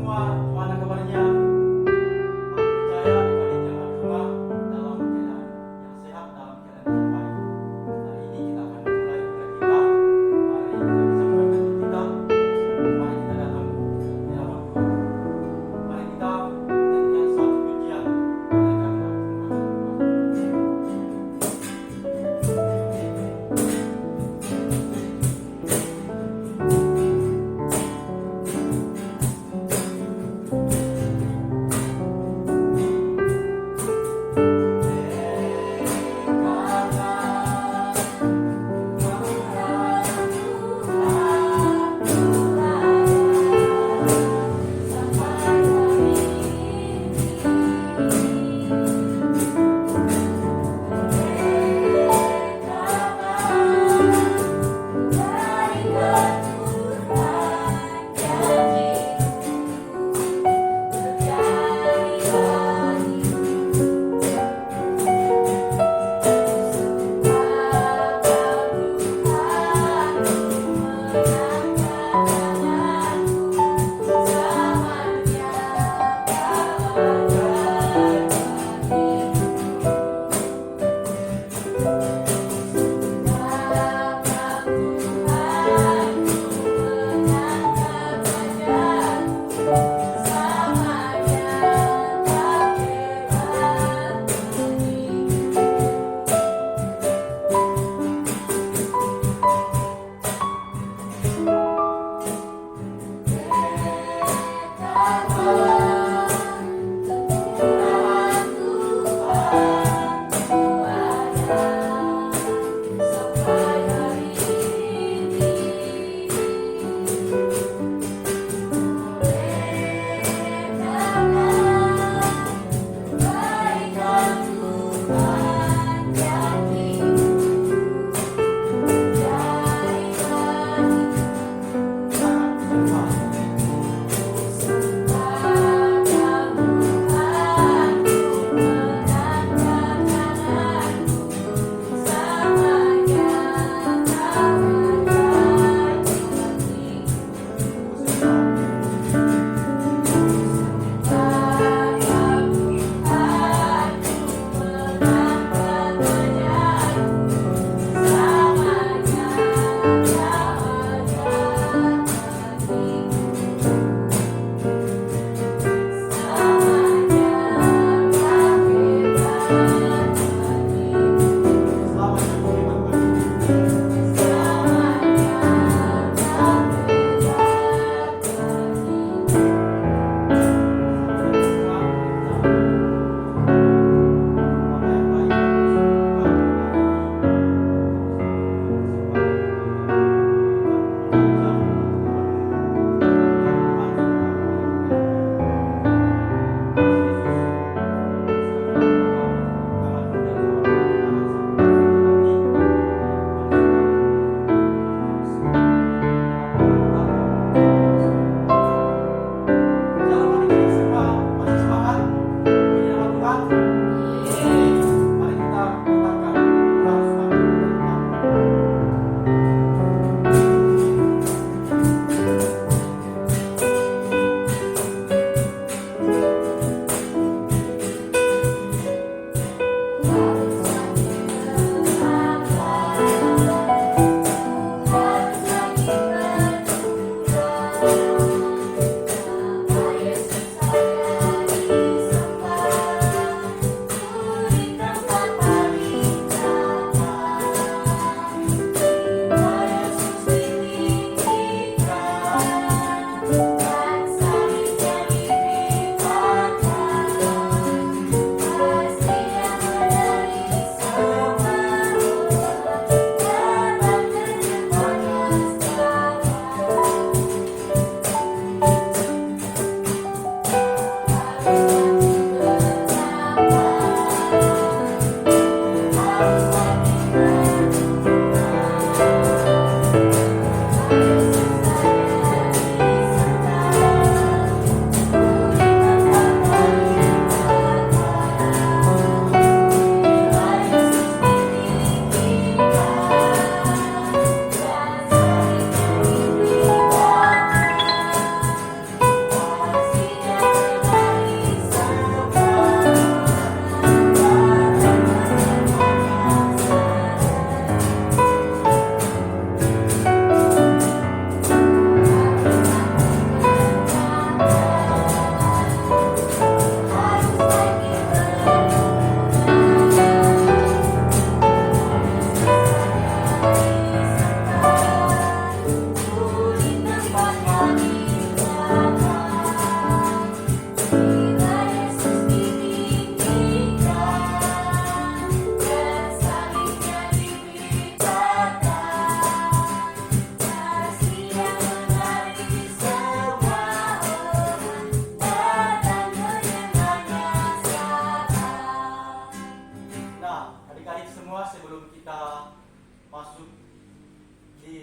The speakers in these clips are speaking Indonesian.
semua, gimana kabarnya? Aku percaya kalian jangan lupa dalam keadaan yang sehat, dalam keadaan yang baik. Hari ini kita akan mulai kuliah kita. Mari kita bersama dengan kita. Mari kita datang di hadapan Tuhan. Mari kita menyanyikan suatu pujian oleh karena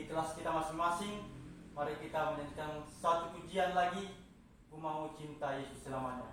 di kelas kita masing-masing, mari kita menyanyikan satu pujian lagi, Ku Mau Cinta Yesus Selamanya.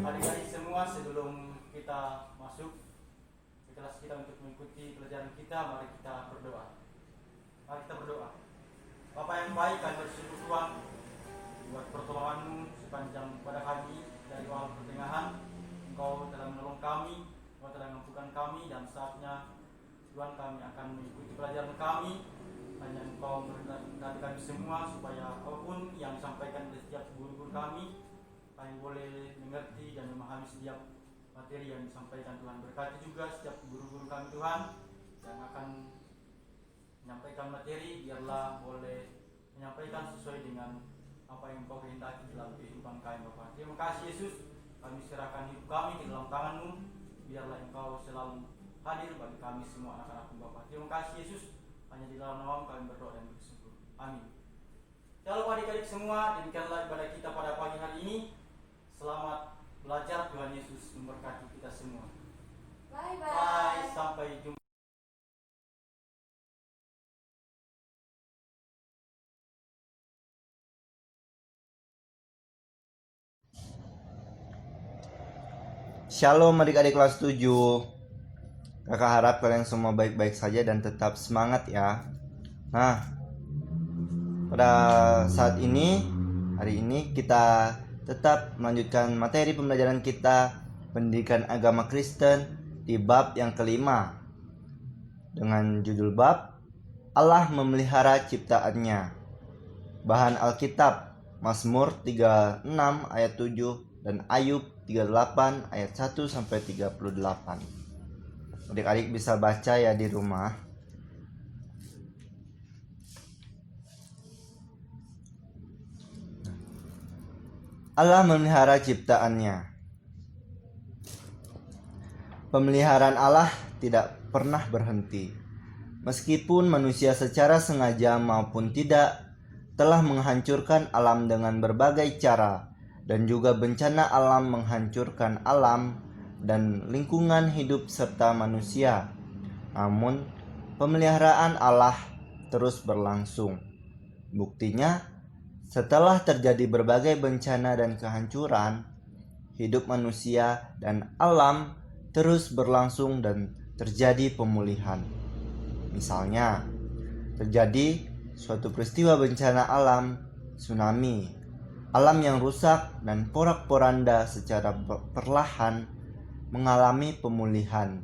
Adik-adik semua, sebelum kita masuk ke kelas kita untuk mengikuti pelajaran kita, mari kita berdoa. Mari kita berdoa. Bapa yang baik, kami bersyukur Tuhan buat pertolongan-Mu sepanjang pada hari dari awal pertengahan. Engkau telah menolong kami, Engkau telah mengampunkan kami, dan saatnya Tuhan kami akan mengikuti pelajaran kami. Hanya Engkau memberkati kami semua supaya apapun yang disampaikan oleh setiap guru-guru kami boleh mengerti dan memahami setiap materi yang disampaikan. Tuhan berkati juga setiap guru-guru kami Tuhan yang akan menyampaikan materi, biarlah boleh menyampaikan sesuai dengan apa yang Engkau kehendaki dalam kehidupan kami Bapa. Terima kasih Yesus, kami serahkan hidup kami ke dalam tangan-Mu, biarlah Engkau selalu hadir bagi kami semua anak-anak-Mu Bapa. Terima kasih Yesus, hanya di dalam nama kami berdoa dan bersyukur. Amin. Shalom adik-adik semua, demikianlah ibadah kita pada pagi hari ini. Selamat belajar, Tuhan Yesus memberkati kita semua. Bye, sampai jumpa. Shalom adik-adik kelas 7. Kakak harap kalian semua baik-baik saja dan tetap semangat ya. Nah, pada saat ini, hari ini kita tetap melanjutkan materi pembelajaran kita, pendidikan agama Kristen, di bab yang kelima, dengan judul bab Allah memelihara ciptaannya. Bahan Alkitab Mazmur 36 ayat 7 dan Ayub 38 ayat 1 sampai 38. Adik-adik bisa baca ya di rumah. Allah memelihara ciptaannya. Pemeliharaan Allah tidak pernah berhenti. Meskipun manusia secara sengaja maupun tidak telah menghancurkan alam dengan berbagai cara, dan juga bencana alam menghancurkan alam dan lingkungan hidup serta manusia. Namun, pemeliharaan Allah terus berlangsung. Buktinya, setelah terjadi berbagai bencana dan kehancuran, hidup manusia dan alam terus berlangsung dan terjadi pemulihan. Misalnya, terjadi suatu peristiwa bencana alam, tsunami, alam yang rusak dan porak-poranda secara perlahan mengalami pemulihan.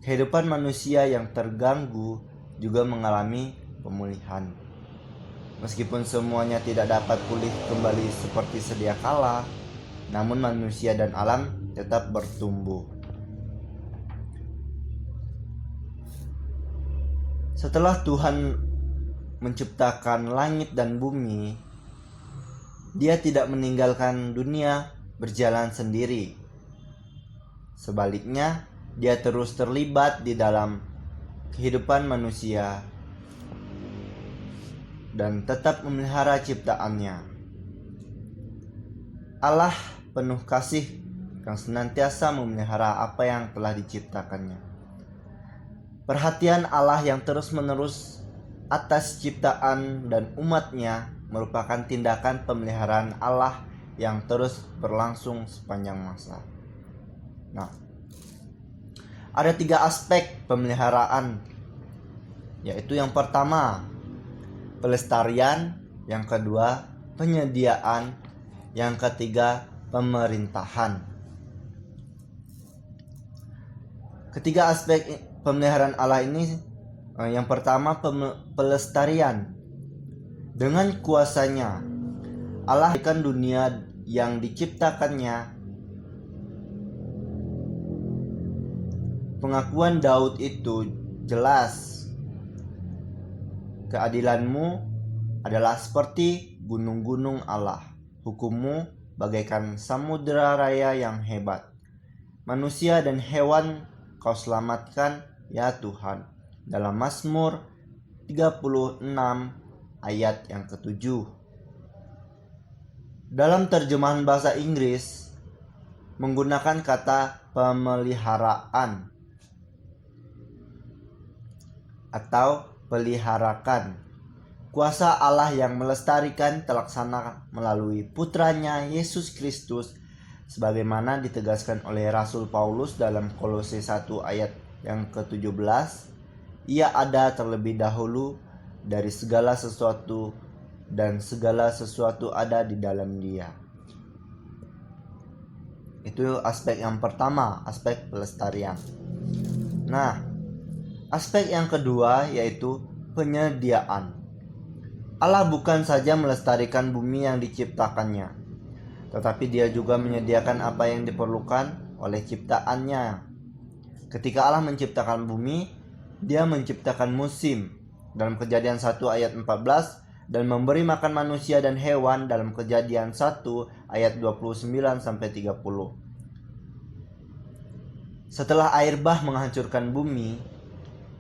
Kehidupan manusia yang terganggu juga mengalami pemulihan. Meskipun semuanya tidak dapat pulih kembali seperti sedia kala, namun manusia dan alam tetap bertumbuh. Setelah Tuhan menciptakan langit dan bumi, Dia tidak meninggalkan dunia berjalan sendiri. Sebaliknya, Dia terus terlibat di dalam kehidupan manusia dan tetap memelihara ciptaannya. Allah penuh kasih yang senantiasa memelihara apa yang telah diciptakannya. Perhatian Allah yang terus-menerus atas ciptaan dan umatnya merupakan tindakan pemeliharaan Allah yang terus berlangsung sepanjang masa. Nah, ada 3 aspek pemeliharaan, yaitu yang pertama, pelestarian, yang kedua, penyediaan, yang ketiga, pemerintahan. Ketiga aspek pemeliharaan Allah ini, yang pertama pelestarian. Dengan kuasanya, Allah memberikan dunia yang diciptakannya. Pengakuan Daud itu jelas. Keadilanmu adalah seperti gunung-gunung Allah. Hukummu bagaikan samudera raya yang hebat. Manusia dan hewan Kau selamatkan ya Tuhan. Dalam Mazmur 36 ayat yang ke-7. Dalam terjemahan bahasa Inggris menggunakan kata pemeliharaan atau peliharakan. Kuasa Allah yang melestarikan terlaksana melalui putranya Yesus Kristus, sebagaimana ditegaskan oleh Rasul Paulus dalam Kolose 1 ayat yang ke-17. Ia ada terlebih dahulu dari segala sesuatu, dan segala sesuatu ada di dalam Dia. Itu aspek yang pertama, aspek pelestarian. Nah, aspek yang kedua yaitu penyediaan. Allah bukan saja melestarikan bumi yang diciptakannya, tetapi Dia juga menyediakan apa yang diperlukan oleh ciptaannya. Ketika Allah menciptakan bumi, Dia menciptakan musim dalam Kejadian 1 ayat 14 dan memberi makan manusia dan hewan dalam Kejadian 1 ayat 29-30. Setelah air bah menghancurkan bumi,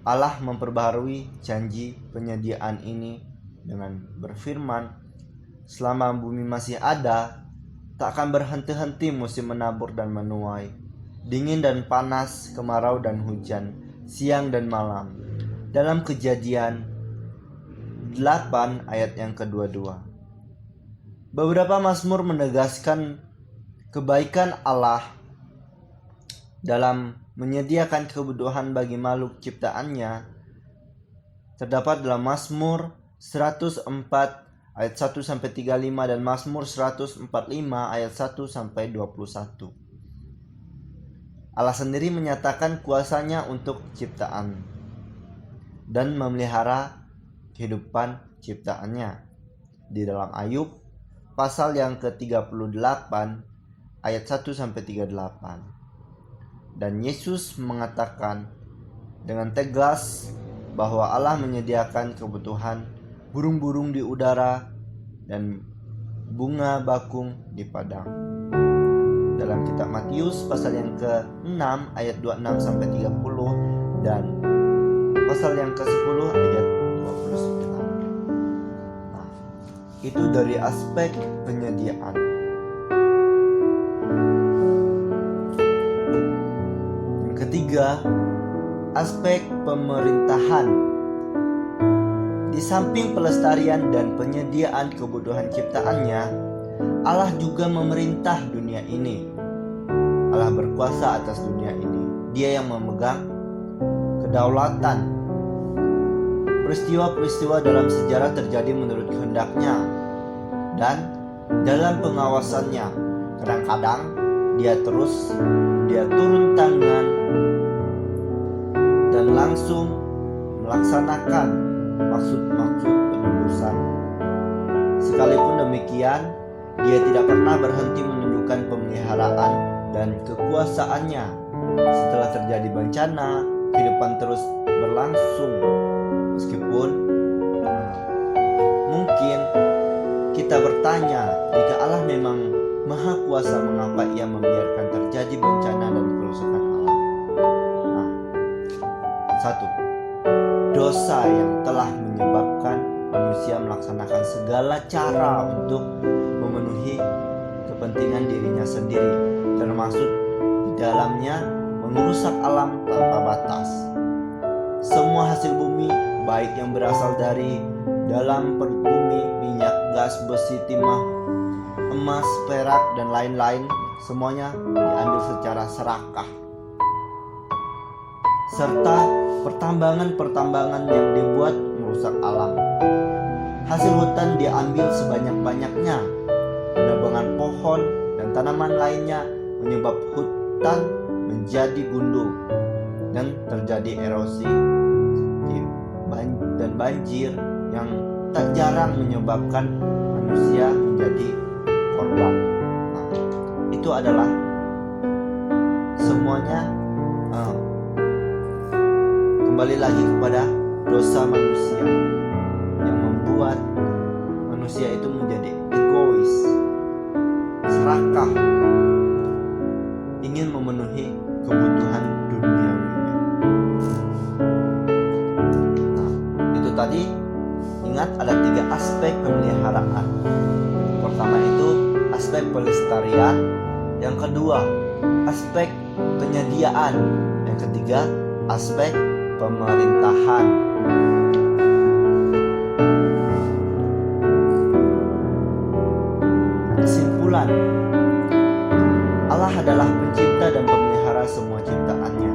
Allah memperbaharui janji penyediaan ini dengan berfirman, selama bumi masih ada, tak akan berhenti-henti musim menabur dan menuai, dingin dan panas, kemarau dan hujan, siang dan malam. Dalam Kejadian 8 ayat yang ke-22. Beberapa mazmur menegaskan kebaikan Allah dalam menyediakan kebutuhan bagi makhluk ciptaannya. Terdapat dalam Mazmur 104 ayat 1-35 dan Mazmur 145 ayat 1-21. Allah sendiri menyatakan kuasanya untuk ciptaan dan memelihara kehidupan ciptaannya. Di dalam Ayub pasal yang ke-38 ayat 1-38. Dan Yesus mengatakan dengan tegas bahwa Allah menyediakan kebutuhan burung-burung di udara dan bunga bakung di padang. Dalam kitab Matius pasal yang ke-6 ayat 26-30 dan pasal yang ke-10 ayat 29. Nah, itu dari aspek penyediaan. Yang ketiga, aspek pemerintahan. Di samping pelestarian dan penyediaan kebutuhan ciptaannya, Allah juga memerintah dunia ini. Allah berkuasa atas dunia ini. Dia yang memegang kedaulatan. Peristiwa-peristiwa dalam sejarah terjadi menurut kehendaknya dan dalam pengawasannya. Kadang-kadang dia turun tangan dan langsung melaksanakan maksud-maksud penebusan. Sekalipun demikian, dia tidak pernah berhenti menunjukkan pemeliharaan dan kekuasaannya. Setelah terjadi bencana, kehidupan terus berlangsung. Meskipun mungkin kita bertanya, jika Allah memang Maha Kuasa, mengapa Ia membiarkan terjadi bencana dan kerusakan alam? Satu, dosa yang telah menyebabkan manusia melaksanakan segala cara untuk memenuhi kepentingan dirinya sendiri, termasuk di dalamnya merusak alam tanpa batas. Semua hasil bumi, baik yang berasal dari dalam perut bumi, minyak, gas, besi, timah, emas, perak, dan lain-lain, semuanya diambil secara serakah. Serta pertambangan-pertambangan yang dibuat merusak alam. Hasil hutan diambil sebanyak-banyaknya. Penebangan pohon dan tanaman lainnya menyebab hutan menjadi gundul dan terjadi erosi dan banjir yang tak jarang menyebabkan manusia menjadi korban. Itu adalah semuanya kembali lagi kepada dosa manusia yang membuat manusia itu menjadi egois, serakah, ingin memenuhi kebutuhan duniawinya. Itu tadi, ingat ada 3 aspek pemeliharaan. Pertama itu aspek pelestarian, yang kedua aspek penyediaan, yang ketiga aspek pemerintahan. Kesimpulan, Allah adalah pencipta dan pemelihara semua ciptaannya.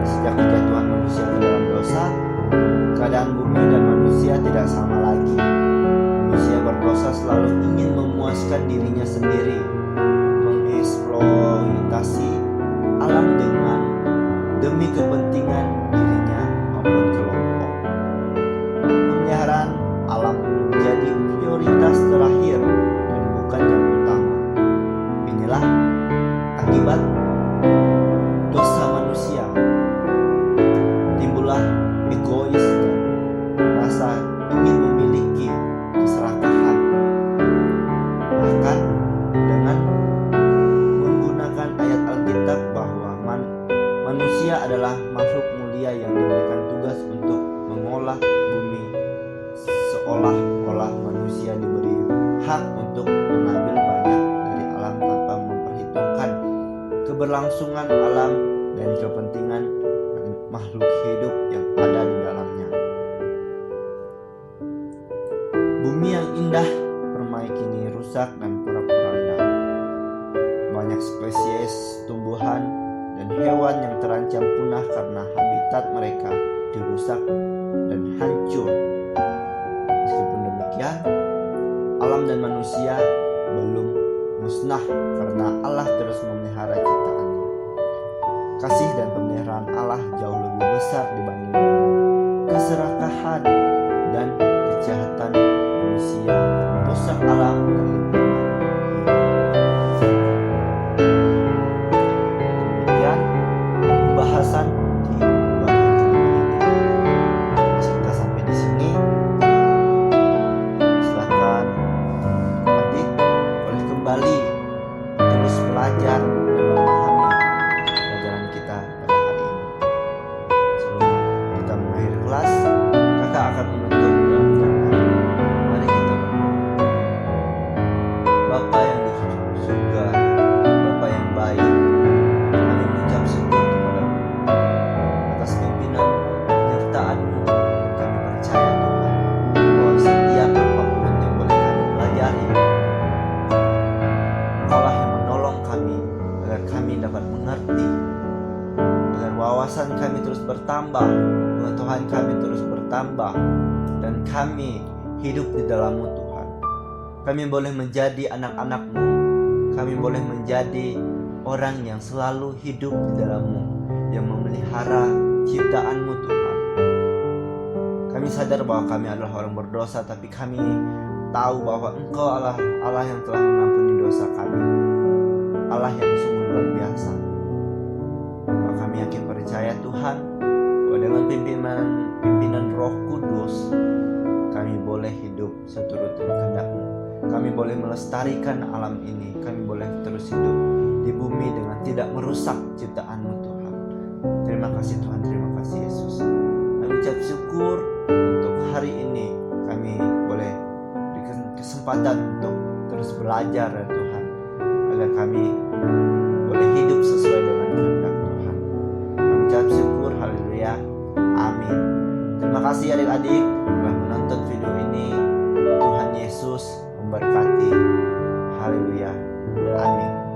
Sejak kejatuhan manusia ke dalam dosa, keadaan bumi dan manusia tidak sama lagi. Manusia berdosa selalu ingin memuaskan dirinya sendiri, mengeksploitasi alam demi kepentingan dirinya maupun kelompok. Pemeliharaan alam menjadi prioritas terakhir dan bukan yang utama. Inilah akibat dosa manusia. Timbullah egois dan rasa ingin memiliki, keserakahan. Bahkan dengan menggunakan ayat Alkitab bahwa manusia adalah makhluk mulia yang diberikan tugas untuk mengolah bumi, seolah-olah manusia diberi hak untuk mengambil banyak dari alam tanpa memperhitungkan keberlangsungan alam dan kepentingan makhluk hidup yang ada di dalamnya. Bumi yang indah permai kini rusak dan porak-poranda. Banyak spesies tumbuhan dan hewan yang terancam punah karena habitat mereka dirusak dan hancur. Meskipun demikian, alam dan manusia belum musnah karena Allah terus memelihara ciptaannya. Kasih dan pemeliharaan Allah jauh lebih besar dibanding keserakahan dan kejahatan manusia merusak alam dan lingkungan. Demikian pembahasan di bagian kedua ini. Kita sampai di sini. Silakan adik boleh kembali terus belajar dan memahami pelajaran kita pada hari ini. Sebelum kita mengakhiri kelas, kakak akan menutup dalam bertambah, pengetahuan kami terus bertambah, dan kami hidup di dalam-Mu Tuhan. Kami boleh menjadi anak-anak-Mu, kami boleh menjadi orang yang selalu hidup di dalam-Mu, yang memelihara ciptaan-Mu Tuhan. Kami sadar bahwa kami adalah orang berdosa, tapi kami tahu bahwa Engkau Allah yang telah mengampuni dosa kami, Allah yang sungguh luar biasa. Bahwa kami yakin percaya Tuhan, bahwa dengan pimpinan Roh Kudus, kami boleh hidup seturut kehendak-Mu. Kami boleh melestarikan alam ini, kami boleh terus hidup di bumi dengan tidak merusak ciptaan-Mu Tuhan. Terima kasih Tuhan, terima kasih Yesus. Kami ucap syukur untuk hari ini, kami boleh diberikan kesempatan untuk terus belajar ya Tuhan, agar kami boleh hidup sesuai dengan kehendak Tuhan. Kami ucap syukur, haleluya, amin. Terima kasih adik-adik telah menonton video ini. Tuhan Yesus memberkati, haleluya, amin.